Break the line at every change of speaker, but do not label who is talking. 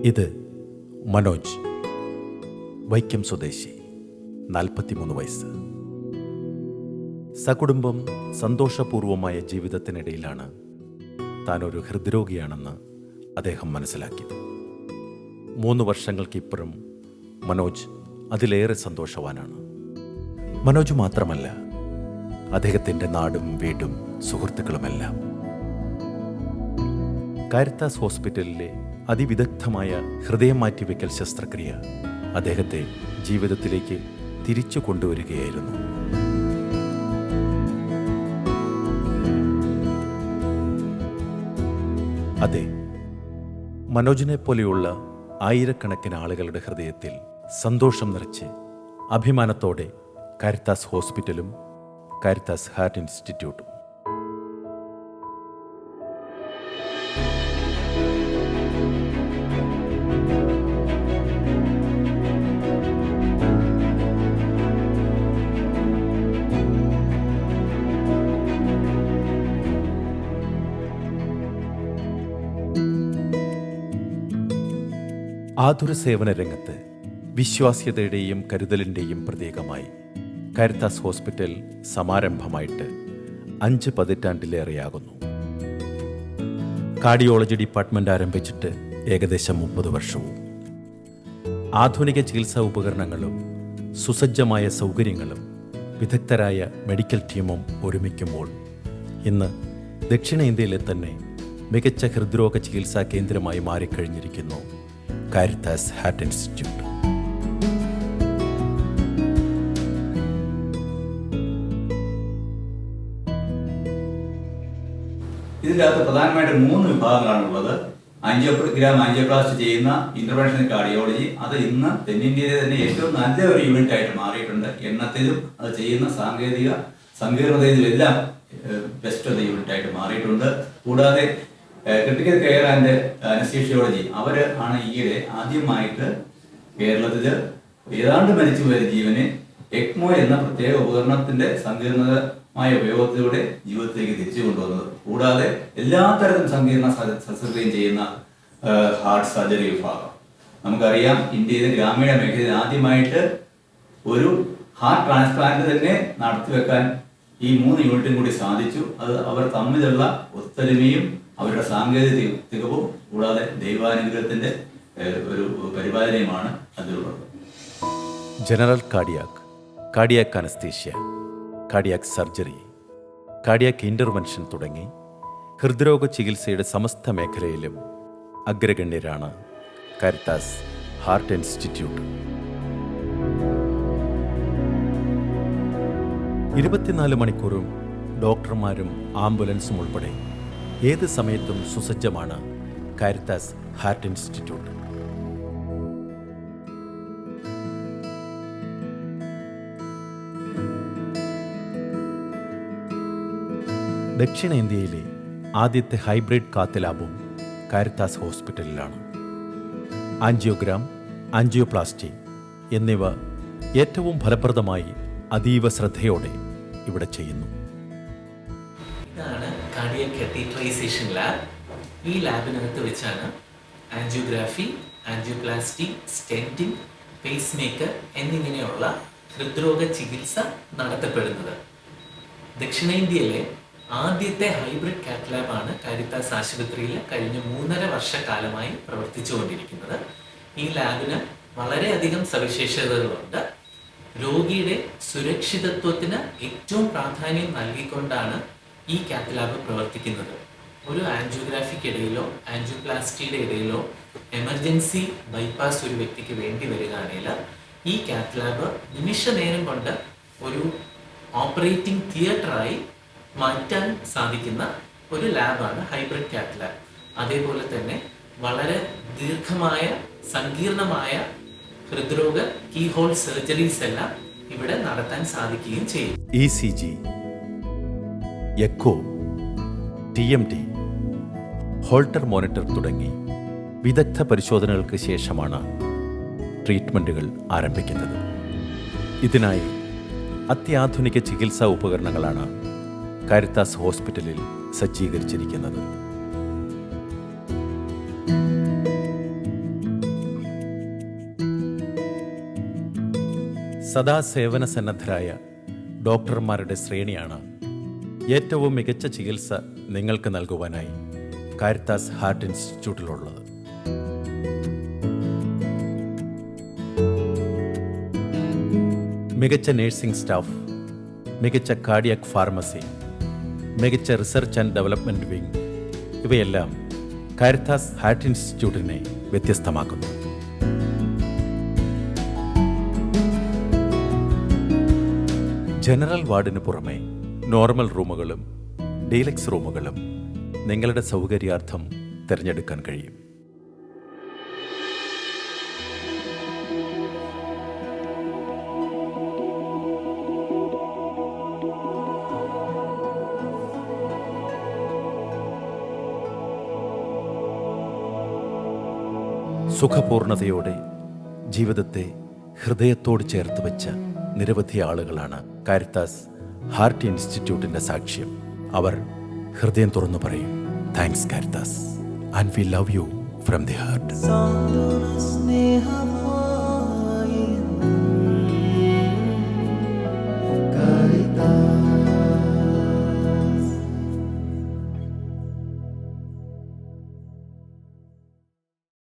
ഇത് മനോജ്, വൈക്കം സ്വദേശി, 43 വയസ്സ്. സകുടുംബം സന്തോഷപൂർവമായ ജീവിതത്തിനിടയിലാണ് താനൊരു ഹൃദ്രോഗിയാണെന്ന് അദ്ദേഹം മനസ്സിലാക്കിയത്. 3 വർഷങ്ങൾക്കിപ്പുറം മനോജ് അതിലേറെ സന്തോഷവാനാണ്. മനോജ് മാത്രമല്ല, അദ്ദേഹത്തിൻ്റെ നാടും വീടും സുഹൃത്തുക്കളുമെല്ലാം. കാരിത്താസ് ഹോസ്പിറ്റലിലെ അതിവിദഗ്ധമായ ഹൃദയം മാറ്റിവെക്കൽ ശസ്ത്രക്രിയ അദ്ദേഹത്തെ ജീവിതത്തിലേക്ക് തിരിച്ചു കൊണ്ടുവരികയായിരുന്നു. അതെ, മനോജിനെ പോലെയുള്ള ആയിരക്കണക്കിന് ആളുകളുടെ ഹൃദയത്തിൽ സന്തോഷം നിറച്ച് അഭിമാനത്തോടെ കാരിത്താസ് ഹോസ്പിറ്റലും കാരിത്താസ് ഹാർട്ട് ഇൻസ്റ്റിറ്റ്യൂട്ടും. ആതുര സേവന രംഗത്ത് വിശ്വാസ്യതയുടെയും കരുതലിൻ്റെയും പ്രതീകമായി കാരിത്താസ് ഹോസ്പിറ്റൽ സമാരംഭമായിട്ട് 5 പതിറ്റാണ്ടിലേറെയാകുന്നു. കാർഡിയോളജി ഡിപ്പാർട്ട്മെൻ്റ് ആരംഭിച്ചിട്ട് ഏകദേശം 30 വർഷവും. ആധുനിക ചികിത്സാ ഉപകരണങ്ങളും സുസജ്ജമായ സൗകര്യങ്ങളും വിദഗ്ധരായ മെഡിക്കൽ ടീമും ഒരുമിക്കുമ്പോൾ ഇന്ന് ദക്ഷിണേന്ത്യയിലെ തന്നെ മികച്ച ഹൃദ്രോഗ ചികിത്സാ കേന്ദ്രമായി മാറിക്കഴിഞ്ഞിരിക്കുന്നു കാരിത്താസ് ഹാർട്ട് ഇൻസ്റ്റിറ്റ്യൂട്ട്.
ഇതിൻ്റെ അകത്ത് പ്രധാനമായിട്ട് 3 വിഭാഗങ്ങളാണുള്ളത്. ആൻജിയോപ്ലാസ്റ്റി ചെയ്യുന്ന ഇന്റർവെൻഷണൽ കാർഡിയോളജി, അത് ഇന്ന് തെന്നിന്ത്യയിലെ തന്നെ ഏറ്റവും നല്ല ഒരു യൂണിറ്റ് ആയിട്ട് മാറിയിട്ടുണ്ട്. എണ്ണത്തിലും അത് ചെയ്യുന്ന സാങ്കേതിക സങ്കീർണതയിലെല്ലാം ബെസ്റ്റ് യൂണിറ്റ് ആയിട്ട് മാറിയിട്ടുണ്ട്. കൂടാതെ ക്രിട്ടിക്കൽ കെയർ ആൻഡ് അനസ്തീഷിയോളജി, അവർ ആണ് ഈയിടെ ആദ്യമായിട്ട് കേരളത്തിൽ ഏതാണ്ട് മരിച്ചുപോയ ജീവനെ എക്മോ എന്ന പ്രത്യേക ഉപകരണത്തിന്റെ സങ്കീർണമായ ഉപയോഗത്തിലൂടെ ജീവിതത്തിലേക്ക് തിരിച്ചു കൊണ്ടുവന്നത്. കൂടാതെ എല്ലാ തരത്തിലും സങ്കീർണ ശസ്ത്രക്രിയയും ചെയ്യുന്ന ഹാർട്ട് സർജറി വിഭാഗം. നമുക്കറിയാം, ഇന്ത്യയിലെ ഗ്രാമീണ മേഖലയിൽ ആദ്യമായിട്ട് ഒരു ഹാർട്ട് ട്രാൻസ്പ്ലാന്റ് തന്നെ നടത്തിവെക്കാൻ ഈ 3 യൂണിറ്റും കൂടി സാധിച്ചു. അത് അവർ തമ്മിലുള്ള ഒത്തൊരുമയും അവരുടെ സാങ്കേതിക തികവും കൂടാതെ ദൈവാനുഗ്രഹത്തിന്റെ ഒരു പരിപാലനയുമാണ് അതിലുള്ളത്.
General cardiac anaesthesia, cardiac surgery, cardiac intervention തുടങ്ങി ഹൃദ്രോഗ ചികിത്സയുടെ സമസ്ത മേഖലയിലും അഗ്രഗണ്യരാണ് കാരിത്താസ് ഹാർട്ട് ഇൻസ്റ്റിറ്റ്യൂട്ട്. 24 മണിക്കൂറും ഡോക്ടർമാരും ആംബുലൻസും ഉൾപ്പെടെ ഏത് സമയത്തും സുസജ്ജമാണ് കാരിത്താസ് ഹാർട്ട് ഇൻസ്റ്റിറ്റ്യൂട്ട്. ദക്ഷിണേന്ത്യയിലെ ആദ്യത്തെ ഹൈബ്രിഡ് കാത്ത് ലാബും കാരിത്താസ് ഹോസ്പിറ്റലിലാണ്. ആൻജിയോഗ്രാം, ആൻജിയോപ്ലാസ്റ്റി എന്നിവ ഏറ്റവും ഫലപ്രദമായി അതീവ ശ്രദ്ധയോടെ ഇവിടെ ചെയ്യുന്നു.
ഇതാണ് കാർഡിയക് കത്തീഡ്രലൈസേഷൻ ലാബ്. ഈ ലാബിനകത്ത് വെച്ചാണ് ആൻജിയോഗ്രാഫി, ആൻജിയോപ്ലാസ്റ്റി, സ്റ്റെന്റിംഗ്, പേസ് മേക്കർ എന്നിങ്ങനെയുള്ള ഹൃദ്രോഗ ചികിത്സ നടത്തപ്പെടുന്നത്. ദക്ഷിണേന്ത്യയിലെ ആദ്യത്തെ ഹൈബ്രിഡ് കാത്ത് ലാബാണ് കാരിത്താസ് ആശുപത്രിയിൽ കഴിഞ്ഞ 3.5 വർഷക്കാലമായി പ്രവർത്തിച്ചുകൊണ്ടിരിക്കുന്നത്. ഈ ലാബിന് വളരെയധികം സവിശേഷതകളുണ്ട്. രോഗിയുടെ സുരക്ഷിതത്വത്തിന് ഏറ്റവും പ്രാധാന്യം നൽകിക്കൊണ്ടാണ് ഈ കാത്ത് ലാബ് പ്രവർത്തിക്കുന്നത്. ഒരു ആൻജിയോഗ്രാഫിക്കിടയിലോ ആൻജിയോപ്ലാസ്റ്റിയുടെ ഇടയിലോ എമർജൻസി ബൈപ്പാസ് ഒരു വ്യക്തിക്ക് വേണ്ടി വരികയാണെങ്കിൽ ഈ കാത്ത് ലാബ് നിമിഷ നേരം കൊണ്ട് ഒരു ഓപ്പറേറ്റിംഗ് തിയേറ്ററായി മാറ്റാൻ സാധിക്കുന്ന ഒരു ലാബാണ് ഹൈബ്രിഡ് കാത്ത് ലാബ്. അതേപോലെ തന്നെ വളരെ ദീർഘമായ സങ്കീർണമായ ഹൃദ്രോഗ കീഹോൾ സർജറീസ് എല്ലാം ഇവിടെ നടത്താൻ സാധിക്കുകയും ചെയ്യും.
ECG, echo, TMT, Holter monitor തുടങ്ങി വിദഗ്ധ പരിശോധനകൾക്ക് ശേഷമാണ് ട്രീറ്റ്മെൻറ്റുകൾ ആരംഭിക്കുന്നത്. ഇതിനായി അത്യാധുനിക ചികിത്സാ ഉപകരണങ്ങളാണ് കാരിത്താസ് ഹോസ്പിറ്റലിൽ സജ്ജീകരിച്ചിരിക്കുന്നത്. സദാ സേവന സന്നദ്ധരായ ഡോക്ടർമാരുടെ ശ്രേണിയാണ് ഏറ്റവും മികച്ച ചികിത്സ നിങ്ങൾക്ക് നൽകുവാനായി കാരിത്താസ് ഹാർട്ട് ഇൻസ്റ്റിറ്റ്യൂട്ടിലുള്ളത്. മികച്ച നഴ്സിംഗ് സ്റ്റാഫ്, മികച്ച കാർഡിയാക് ഫാർമസി, മികച്ച റിസർച്ച് ആൻഡ് ഡെവലപ്മെൻറ്റ് വിങ്, ഇവയെല്ലാം കാരിത്താസ് ഹാർട്ട് ഇൻസ്റ്റിറ്റ്യൂട്ടിനെ വ്യത്യസ്തമാക്കുന്നു. ജനറൽ വാർഡിന് പുറമെ നോർമൽ റൂമുകളും ഡീലക്സ് റൂമുകളും നിങ്ങളുടെ സൗകര്യാർത്ഥം തിരഞ്ഞെടുക്കാൻ കഴിയും. സുഖപൂർണതയോടെ ജീവിതത്തെ ഹൃദയത്തോട് ചേർത്ത് വെച്ച നിരവധി ആളുകളാണ് കാരിത്താസ് ഹാർട്ട് ഇൻസ്റ്റിറ്റ്യൂട്ടിൻ്റെ സാക്ഷ്യം. അവർ ഹൃദയം തുറന്നു പറയും, thanks Caritas, and we love you from the heart.